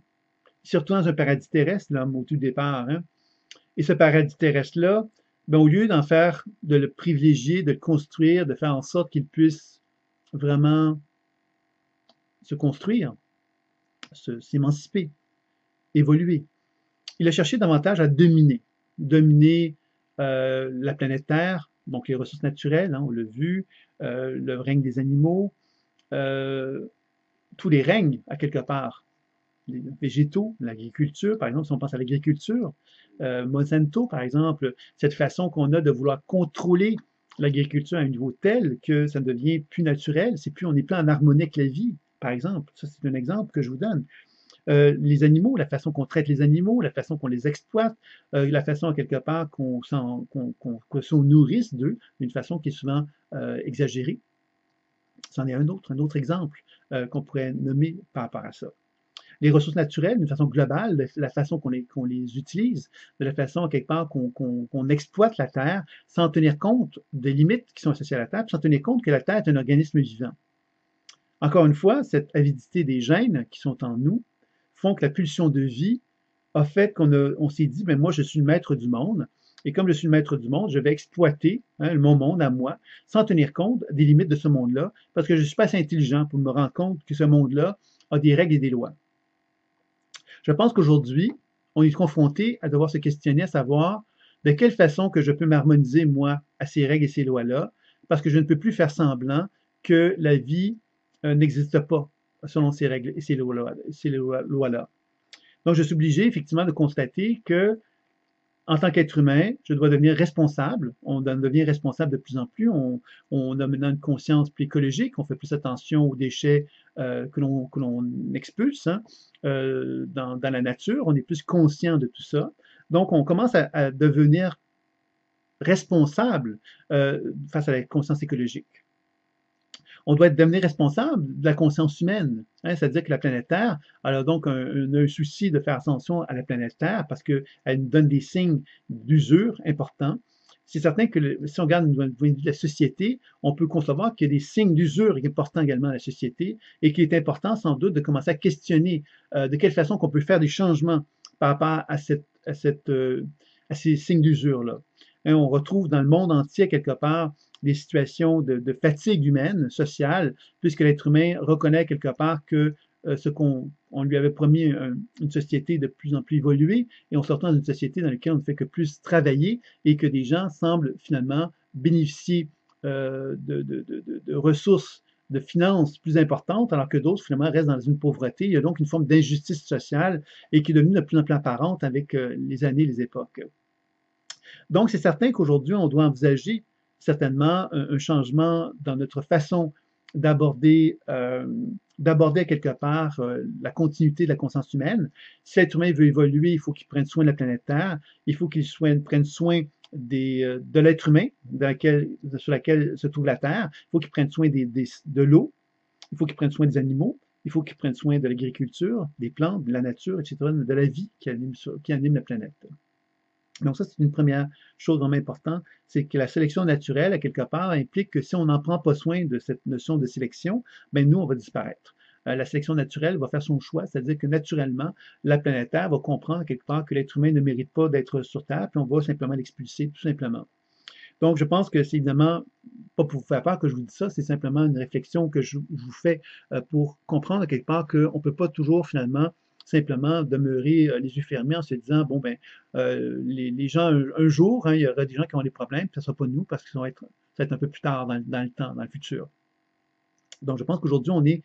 surtout dans un paradis terrestre, l'homme au tout départ, hein, et ce paradis terrestre-là, ben, au lieu de le privilégier, de le construire, de faire en sorte qu'il puisse vraiment se construire, s'émanciper, évoluer, il a cherché davantage à dominer la planète Terre, donc les ressources naturelles, hein, on l'a vu, le règne des animaux, tous les règnes, à quelque part, les végétaux, l'agriculture, par exemple, si on pense à l'agriculture, Monsanto, par exemple, cette façon qu'on a de vouloir contrôler l'agriculture à un niveau tel que ça ne devient plus naturel, on n'est plus en harmonie avec la vie, par exemple. Ça, c'est un exemple que je vous donne. Les animaux, la façon qu'on traite les animaux, la façon qu'on les exploite, la façon, quelque part, qu'on se nourrisse d'eux d'une façon qui est souvent exagérée. C'en est un autre exemple qu'on pourrait nommer par rapport à ça. Les ressources naturelles, d'une façon globale, la façon qu'on les utilise, de la façon, quelque part, qu'on exploite la Terre sans tenir compte des limites qui sont associées à la Terre, sans tenir compte que la Terre est un organisme vivant. Encore une fois, cette avidité des gènes qui sont en nous font que la pulsion de vie a fait qu'on s'est dit, ben moi, je suis le maître du monde, Et comme je suis le maître du monde, je vais exploiter mon monde à moi, sans tenir compte des limites de ce monde-là, parce que je ne suis pas assez intelligent pour me rendre compte que ce monde-là a des règles et des lois. Je pense qu'aujourd'hui, on est confronté à devoir se questionner, à savoir de quelle façon que je peux m'harmoniser, moi, à ces règles et ces lois-là, parce que je ne peux plus faire semblant que la vie n'existe pas selon ces règles et ces lois-là. Donc, je suis obligé, effectivement, de constater que, en tant qu'être humain, je dois devenir responsable. On devient responsable de plus en plus. On a maintenant une conscience plus écologique. On fait plus attention aux déchets que l'on expulse dans la nature. On est plus conscient de tout ça. Donc, on commence à devenir responsable face à la conscience écologique. On doit devenir responsable de la conscience humaine. C'est-à-dire que la planète Terre, elle a donc un souci de faire attention à la planète Terre parce qu'elle nous donne des signes d'usure importants. C'est certain que si on regarde du point de vue de la société, on peut concevoir qu'il y a des signes d'usure importants également à la société et qu'il est important sans doute de commencer à questionner de quelle façon qu'on peut faire des changements par rapport à ces signes d'usure-là. On retrouve dans le monde entier, quelque part, des situations de fatigue humaine, sociale, puisque l'être humain reconnaît quelque part que ce qu'on lui avait promis une société de plus en plus évoluée, et on se retrouve dans une société dans laquelle on ne fait que plus travailler et que des gens semblent finalement bénéficier de ressources, de finances plus importantes, alors que d'autres finalement restent dans une pauvreté. Il y a donc une forme d'injustice sociale et qui est devenue de plus en plus apparente avec les années et les époques. Donc, c'est certain qu'aujourd'hui, on doit envisager certainement un changement dans notre façon d'aborder quelque part la continuité de la conscience humaine. Si l'être humain veut évoluer, il faut qu'il prenne soin de la planète Terre, il faut qu'il prenne soin de l'être humain sur laquelle se trouve la Terre, il faut qu'il prenne soin de l'eau, il faut qu'il prenne soin des animaux, il faut qu'il prenne soin de l'agriculture, des plantes, de la nature, etc., de la vie qui anime la planète. Donc ça, c'est une première chose vraiment importante, c'est que la sélection naturelle, à quelque part, implique que si on n'en prend pas soin de cette notion de sélection, ben nous, on va disparaître. La sélection naturelle va faire son choix, c'est-à-dire que naturellement, la planète Terre va comprendre quelque part que l'être humain ne mérite pas d'être sur Terre, puis on va simplement l'expulser, tout simplement. Donc, je pense que c'est évidemment pas pour vous faire peur que je vous dis ça, c'est simplement une réflexion que je vous fais pour comprendre quelque part qu'on ne peut pas toujours finalement simplement demeurer les yeux fermés en se disant, bon, ben, les gens, un jour, il y aura des gens qui ont des problèmes, puis ce ne sera pas nous, parce que ça va être un peu plus tard dans le temps, dans le futur. Donc, je pense qu'aujourd'hui, on est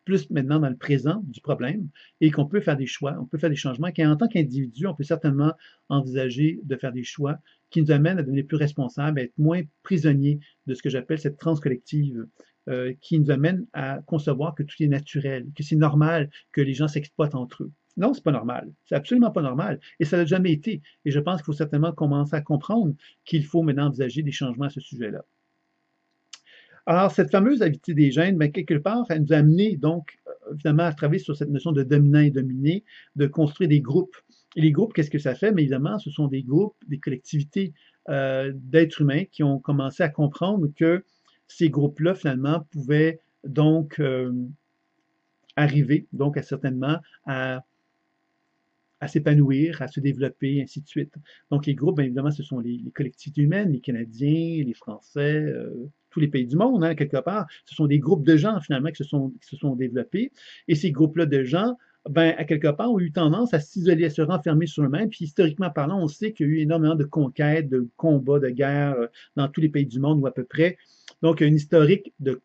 plus maintenant dans le présent du problème et qu'on peut faire des choix, on peut faire des changements, qu'en tant qu'individu, on peut certainement envisager de faire des choix qui nous amènent à devenir plus responsables, à être moins prisonniers de ce que j'appelle cette transe collective, qui nous amène à concevoir que tout est naturel, que c'est normal que les gens s'exploitent entre eux. Non, c'est pas normal. C'est absolument pas normal. Et ça n'a jamais été. Et je pense qu'il faut certainement commencer à comprendre qu'il faut maintenant envisager des changements à ce sujet-là. Alors, cette fameuse avidité des gènes, ben, quelque part, elle nous a amené, donc, évidemment, à travailler sur cette notion de dominant et dominé, de construire des groupes. Et les groupes, qu'est-ce que ça fait? Mais évidemment, ce sont des groupes, des collectivités d'êtres humains qui ont commencé à comprendre que ces groupes-là, finalement, pouvaient donc arriver, donc, certainement, à s'épanouir, à se développer, ainsi de suite. Donc, les groupes, bien évidemment, ce sont les collectivités humaines, les Canadiens, les Français, tous les pays du monde, hein, quelque part. Ce sont des groupes de gens, finalement, qui se sont développés. Et ces groupes-là de gens, ben, à quelque part, ont eu tendance à s'isoler, à se renfermer sur eux-mêmes. Puis, historiquement parlant, on sait qu'il y a eu énormément de conquêtes, de combats, de guerres dans tous les pays du monde, ou à peu près. Donc, il y a une historique de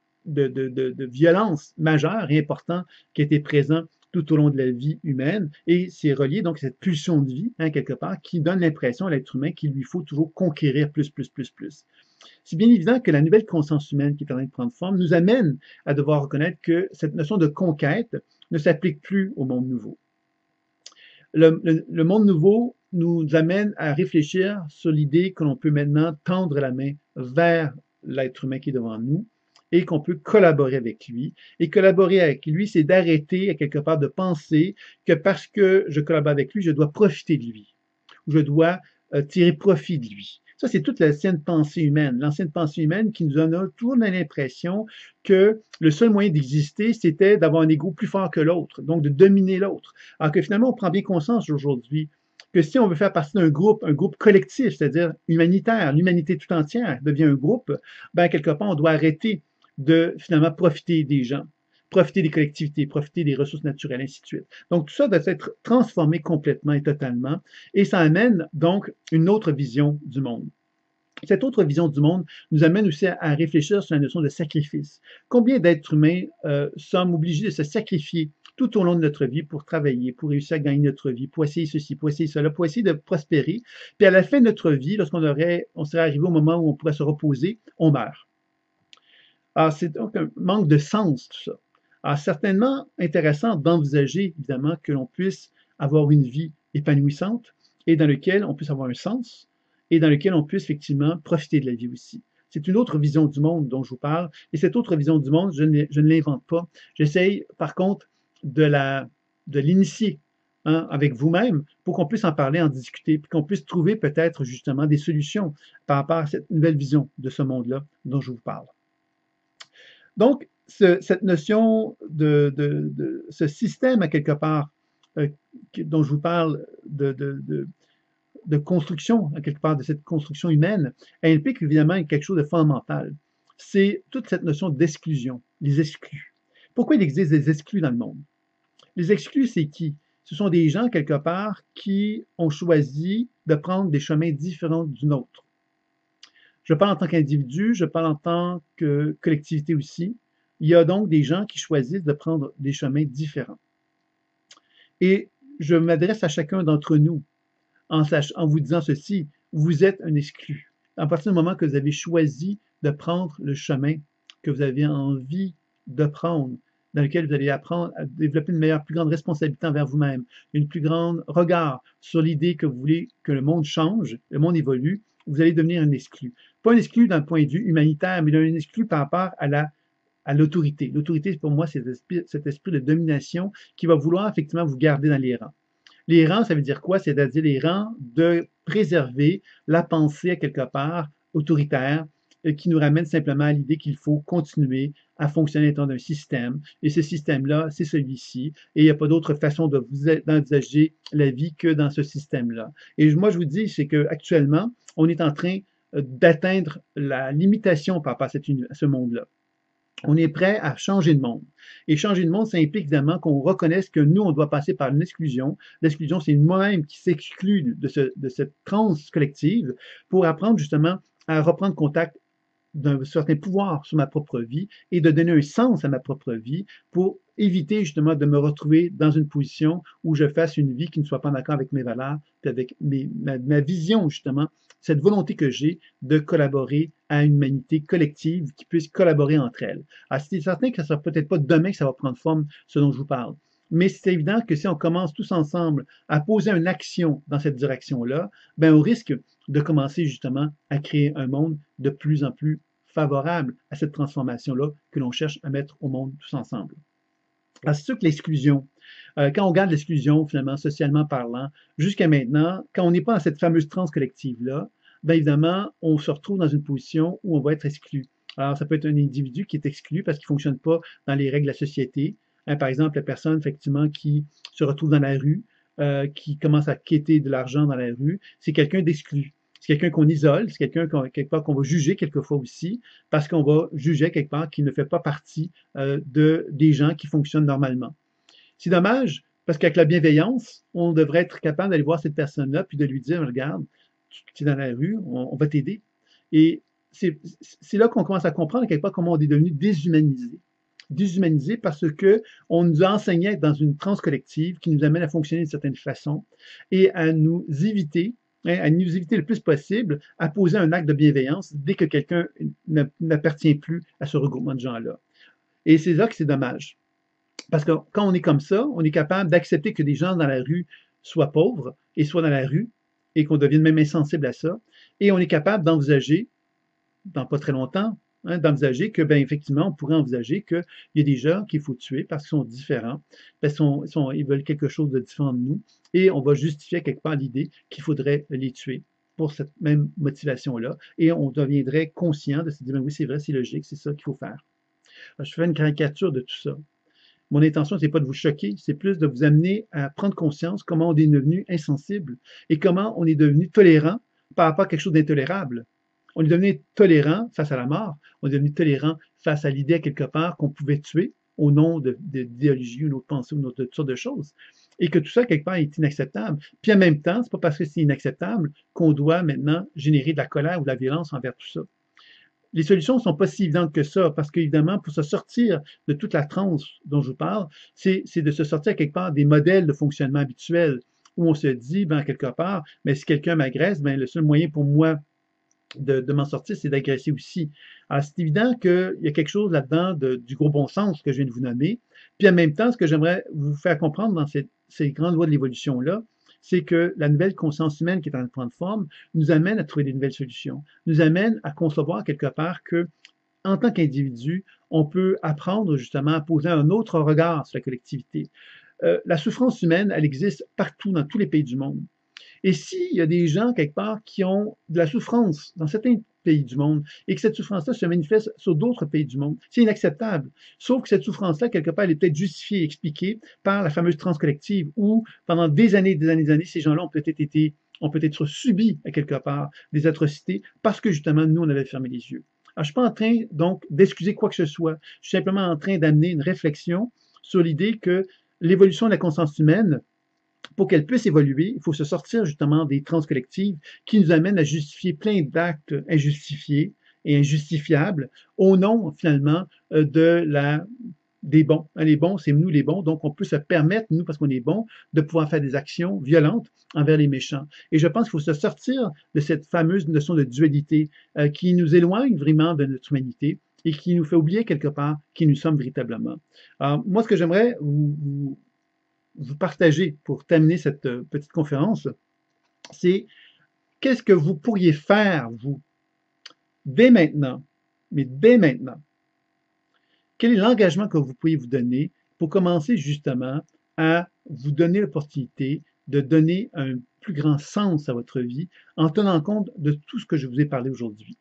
violence majeure et importante qui a été présent tout au long de la vie humaine, et c'est relié donc à cette pulsion de vie, hein, quelque part, qui donne l'impression à l'être humain qu'il lui faut toujours conquérir plus, plus, plus, plus. C'est bien évident que la nouvelle conscience humaine qui est en train de prendre forme nous amène à devoir reconnaître que cette notion de conquête ne s'applique plus au monde nouveau. Le monde nouveau nous amène à réfléchir sur l'idée que l'on peut maintenant tendre la main vers l'être humain qui est devant nous, et qu'on peut collaborer avec lui. Et collaborer avec lui, c'est d'arrêter, à quelque part, de penser que parce que je collabore avec lui, je dois profiter de lui, ou je dois tirer profit de lui. Ça, c'est toute l'ancienne pensée humaine. L'ancienne pensée humaine qui nous a toujours l'impression que le seul moyen d'exister, c'était d'avoir un ego plus fort que l'autre, donc de dominer l'autre. Alors que finalement, on prend bien conscience aujourd'hui que si on veut faire partie d'un groupe, un groupe collectif, c'est-à-dire humanitaire, l'humanité tout entière devient un groupe, ben quelque part, on doit arrêter de finalement profiter des gens, profiter des collectivités, profiter des ressources naturelles, ainsi de suite. Donc tout ça doit être transformé complètement et totalement, et ça amène donc une autre vision du monde. Cette autre vision du monde nous amène aussi à réfléchir sur la notion de sacrifice. Combien d'êtres humains sommes obligés de se sacrifier tout au long de notre vie pour travailler, pour réussir à gagner notre vie, pour essayer ceci, pour essayer cela, pour essayer de prospérer. Puis à la fin de notre vie, on serait arrivé au moment où on pourrait se reposer, on meurt. Alors c'est donc un manque de sens tout ça. Alors certainement intéressant d'envisager évidemment que l'on puisse avoir une vie épanouissante et dans laquelle on puisse avoir un sens et dans lequel on puisse effectivement profiter de la vie aussi. C'est une autre vision du monde dont je vous parle. Et cette autre vision du monde, je ne l'invente pas. J'essaye, par contre, de l'initier avec vous-même pour qu'on puisse en parler, en discuter, puis qu'on puisse trouver peut-être justement des solutions par rapport à cette nouvelle vision de ce monde-là dont je vous parle. Donc, cette notion de ce système, à quelque part, dont je vous parle de construction, à quelque part, de cette construction humaine, elle implique évidemment quelque chose de fondamental. C'est toute cette notion d'exclusion, les exclus. Pourquoi il existe des exclus dans le monde? Les exclus, c'est qui? Ce sont des gens, quelque part, qui ont choisi de prendre des chemins différents du nôtre. Je parle en tant qu'individu, je parle en tant que collectivité aussi. Il y a donc des gens qui choisissent de prendre des chemins différents. Et je m'adresse à chacun d'entre nous en vous disant ceci, vous êtes un exclu. À partir du moment que vous avez choisi de prendre le chemin que vous avez envie de prendre, dans lequel vous allez apprendre à développer une meilleure, plus grande responsabilité envers vous-même, une plus grande regard sur l'idée que vous voulez que le monde change, le monde évolue, vous allez devenir un exclu. Pas un exclu d'un point de vue humanitaire, mais un exclu par rapport à l'autorité. L'autorité, pour moi, c'est cet esprit de domination qui va vouloir effectivement vous garder dans les rangs. Les rangs, ça veut dire quoi? C'est-à-dire les rangs de préserver la pensée à quelque part autoritaire qui nous ramène simplement à l'idée qu'il faut continuer à fonctionner dans un système. Et ce système-là, c'est celui-ci. Et il n'y a pas d'autre façon d'envisager la vie que dans ce système-là. Et moi, je vous dis, c'est qu'actuellement, on est en train d'atteindre la limitation par rapport à ce monde-là. On est prêt à changer de monde. Et changer de monde, ça implique évidemment qu'on reconnaisse que nous, on doit passer par une exclusion. L'exclusion, c'est moi-même qui s'exclut de cette transe collective pour apprendre justement à reprendre contact d'un certain pouvoir sur ma propre vie et de donner un sens à ma propre vie pour éviter justement de me retrouver dans une position où je fasse une vie qui ne soit pas en accord avec mes valeurs, puis avec ma vision justement, cette volonté que j'ai de collaborer à une humanité collective qui puisse collaborer entre elles. Alors c'est certain que ça ne sera peut-être pas demain que ça va prendre forme, ce dont je vous parle. Mais c'est évident que si on commence tous ensemble à poser une action dans cette direction-là, ben on risque de commencer justement à créer un monde de plus en plus favorable à cette transformation-là que l'on cherche à mettre au monde tous ensemble. Alors, c'est sûr que l'exclusion, quand on regarde l'exclusion, finalement, socialement parlant, jusqu'à maintenant, quand on n'est pas dans cette fameuse transe collective-là, bien évidemment, on se retrouve dans une position où on va être exclu. Alors, ça peut être un individu qui est exclu parce qu'il ne fonctionne pas dans les règles de la société. Par exemple, la personne, effectivement, qui se retrouve dans la rue, qui commence à quêter de l'argent dans la rue, c'est quelqu'un d'exclu. C'est quelqu'un qu'on isole, c'est quelqu'un quelque part qu'on va juger quelquefois aussi, parce qu'on va juger quelque part qu'il ne fait pas partie des gens qui fonctionnent normalement. C'est dommage, parce qu'avec la bienveillance, on devrait être capable d'aller voir cette personne-là, puis de lui dire, regarde, tu es dans la rue, on va t'aider. Et c'est là qu'on commence à comprendre quelque part comment on est devenu déshumanisé. Déshumanisé parce qu'on nous a enseigné à être dans une transe collective qui nous amène à fonctionner d'une certaine façon et à nous éviter le plus possible à poser un acte de bienveillance dès que quelqu'un n'appartient plus à ce regroupement de gens-là. Et c'est là que c'est dommage. Parce que quand on est comme ça, on est capable d'accepter que des gens dans la rue soient pauvres et soient dans la rue et qu'on devienne même insensible à ça. Et on est capable d'envisager, dans pas très longtemps, d'envisager que, ben, effectivement, on pourrait envisager qu'il y a des gens qu'il faut tuer parce qu'ils sont différents, parce qu'ils veulent quelque chose de différent de nous, et on va justifier quelque part l'idée qu'il faudrait les tuer pour cette même motivation-là, et on deviendrait conscient de se dire, ben oui, c'est vrai, c'est logique, c'est ça qu'il faut faire. Alors, je fais une caricature de tout ça. Mon intention, c'est pas de vous choquer, c'est plus de vous amener à prendre conscience comment on est devenu insensible et comment on est devenu tolérant par rapport à quelque chose d'intolérable. On est devenu tolérant face à la mort, on est devenu tolérant face à l'idée, quelque part, qu'on pouvait tuer au nom d'idéologie ou d'autres pensées ou de toutes sortes de choses. Et que tout ça, quelque part, est inacceptable. Puis en même temps, c'est pas parce que c'est inacceptable qu'on doit maintenant générer de la colère ou de la violence envers tout ça. Les solutions ne sont pas si évidentes que ça, parce qu'évidemment, pour se sortir de toute la transe dont je vous parle, c'est de se sortir quelque part des modèles de fonctionnement habituels, où on se dit, ben, quelque part, mais si quelqu'un m'agresse, ben, le seul moyen pour moi de m'en sortir, c'est d'agresser aussi. Alors, c'est évident qu'il y a quelque chose là-dedans du gros bon sens que je viens de vous nommer. Puis en même temps, ce que j'aimerais vous faire comprendre dans ces grandes lois de l'évolution-là, c'est que la nouvelle conscience humaine qui est en train de prendre forme nous amène à trouver des nouvelles solutions, nous amène à concevoir quelque part que, en tant qu'individu, on peut apprendre justement à poser un autre regard sur la collectivité. La souffrance humaine, elle existe partout, dans tous les pays du monde. Et s'il y a des gens, quelque part, qui ont de la souffrance dans certains pays du monde et que cette souffrance-là se manifeste sur d'autres pays du monde, c'est inacceptable. Sauf que cette souffrance-là, quelque part, elle est peut-être justifiée, expliquée par la fameuse transe collective où, pendant des années, ces gens-là ont peut-être subi, à quelque part, des atrocités parce que, justement, nous, on avait fermé les yeux. Alors, je ne suis pas en train, donc, d'excuser quoi que ce soit. Je suis simplement en train d'amener une réflexion sur l'idée que l'évolution de la conscience humaine, pour qu'elle puisse évoluer, il faut se sortir justement des transes collectives qui nous amènent à justifier plein d'actes injustifiés et injustifiables au nom, finalement, des bons. Les bons, c'est nous les bons, donc on peut se permettre, nous, parce qu'on est bons, de pouvoir faire des actions violentes envers les méchants. Et je pense qu'il faut se sortir de cette fameuse notion de dualité qui nous éloigne vraiment de notre humanité et qui nous fait oublier quelque part qui nous sommes véritablement. Alors, moi, ce que j'aimerais vous partager pour terminer cette petite conférence, c'est qu'est-ce que vous pourriez faire, vous, dès maintenant, mais dès maintenant. Quel est l'engagement que vous pourriez vous donner pour commencer justement à vous donner l'opportunité de donner un plus grand sens à votre vie en tenant compte de tout ce que je vous ai parlé aujourd'hui.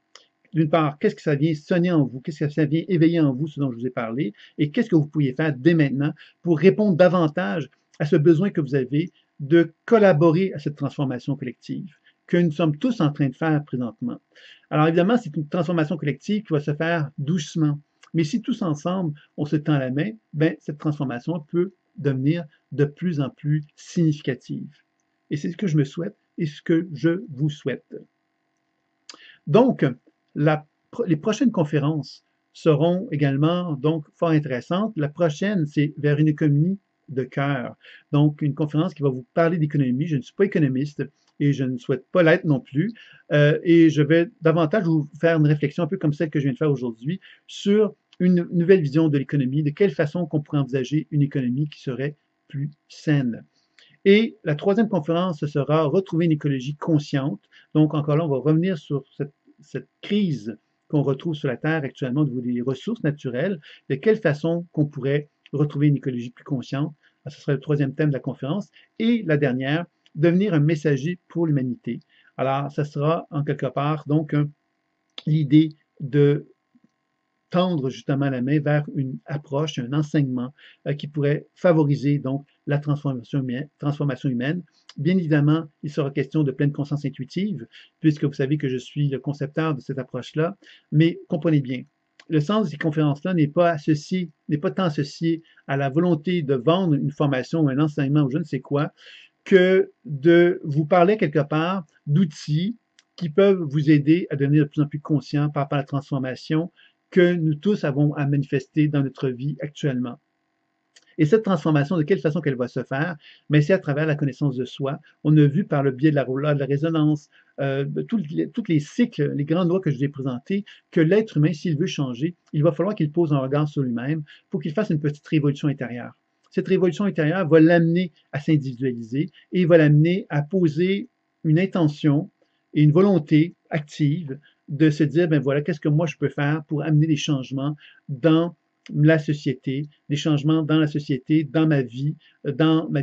D'une part, qu'est-ce que ça vient sonner en vous? Qu'est-ce que ça vient éveiller en vous, ce dont je vous ai parlé? Et qu'est-ce que vous pourriez faire dès maintenant pour répondre davantage à ce besoin que vous avez de collaborer à cette transformation collective que nous sommes tous en train de faire présentement. Alors évidemment, c'est une transformation collective qui va se faire doucement. Mais si tous ensemble, on se tend la main, ben, cette transformation peut devenir de plus en plus significative. Et c'est ce que je me souhaite et ce que je vous souhaite. Donc, les prochaines conférences seront également donc fort intéressantes. La prochaine, c'est vers une économie de cœur. Donc, une conférence qui va vous parler d'économie. Je ne suis pas économiste et je ne souhaite pas l'être non plus. Et je vais davantage vous faire une réflexion un peu comme celle que je viens de faire aujourd'hui sur une nouvelle vision de l'économie, de quelle façon qu'on pourrait envisager une économie qui serait plus saine. Et la troisième conférence, ce sera retrouver une écologie consciente. Donc, encore là, on va revenir sur cette crise qu'on retrouve sur la Terre actuellement au niveau des ressources naturelles, de quelle façon qu'on pourrait retrouver une écologie plus consciente. Ce sera le troisième thème de la conférence. Et la dernière, devenir un messager pour l'humanité. Alors, ça sera en quelque part donc l'idée de tendre justement la main vers une approche, un enseignement qui pourrait favoriser donc la transformation humaine. Bien évidemment, il sera question de pleine conscience intuitive, puisque vous savez que je suis le concepteur de cette approche-là, mais comprenez bien, le sens de ces conférences-là n'est pas tant associé à la volonté de vendre une formation ou un enseignement ou je ne sais quoi, que de vous parler quelque part d'outils qui peuvent vous aider à devenir de plus en plus conscient par rapport à la transformation que nous tous avons à manifester dans notre vie actuellement. Et cette transformation, de quelle façon qu'elle va se faire? Mais c'est à travers la connaissance de soi. On a vu par le biais de la loi de la résonance, tous les cycles, les grandes lois que je vous ai présentées, que l'être humain, s'il veut changer, il va falloir qu'il pose un regard sur lui-même pour qu'il fasse une petite révolution intérieure. Cette révolution intérieure va l'amener à s'individualiser et va l'amener à poser une intention et une volonté active de se dire, ben voilà, qu'est-ce que moi je peux faire pour amener des changements dans la société, des changements dans la société, dans ma vie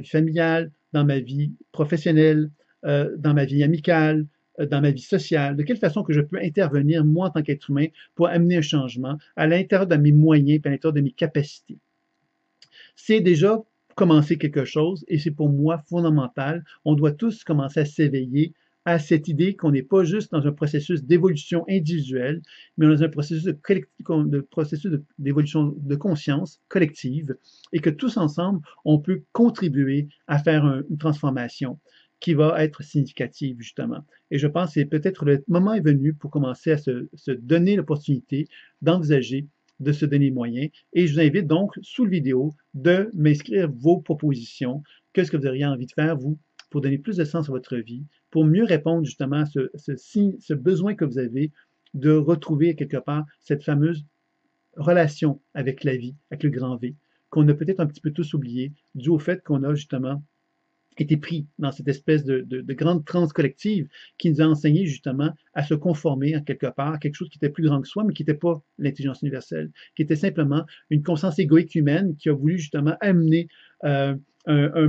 familiale, dans ma vie professionnelle, dans ma vie amicale, dans ma vie sociale, de quelle façon que je peux intervenir, moi, en tant qu'être humain, pour amener un changement à l'intérieur de mes moyens et à l'intérieur de mes capacités. c'est déjà commencer quelque chose et c'est pour moi fondamental. On doit tous commencer à s'éveiller à cette idée qu'on n'est pas juste dans un processus d'évolution individuelle, mais dans un processus d'évolution de conscience collective et que tous ensemble, on peut contribuer à faire une transformation qui va être significative, justement. Et je pense que c'est peut-être le moment est venu pour commencer à se donner l'opportunité d'envisager de se donner moyens. Et je vous invite donc, sous la vidéo, de m'inscrire vos propositions. Qu'est-ce que vous auriez envie de faire, vous, pour donner plus de sens à votre vie, pour mieux répondre justement à ce besoin que vous avez de retrouver quelque part cette fameuse relation avec la vie, avec le grand V, qu'on a peut-être un petit peu tous oublié, dû au fait qu'on a justement été pris dans cette espèce de grande transe collective qui nous a enseigné justement à se conformer en quelque part à quelque chose qui était plus grand que soi, mais qui n'était pas l'intelligence universelle, qui était simplement une conscience égoïque humaine qui a voulu justement amener un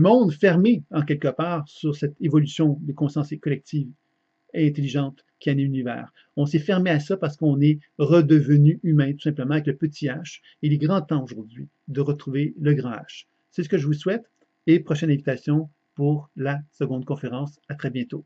monde fermé en quelque part sur cette évolution de conscience collective et intelligente qui anime l'univers. On s'est fermé à ça parce qu'on est redevenu humain, tout simplement, avec le petit H. Il est grand temps aujourd'hui de retrouver le grand H. C'est ce que je vous souhaite et prochaine invitation pour la seconde conférence. À très bientôt.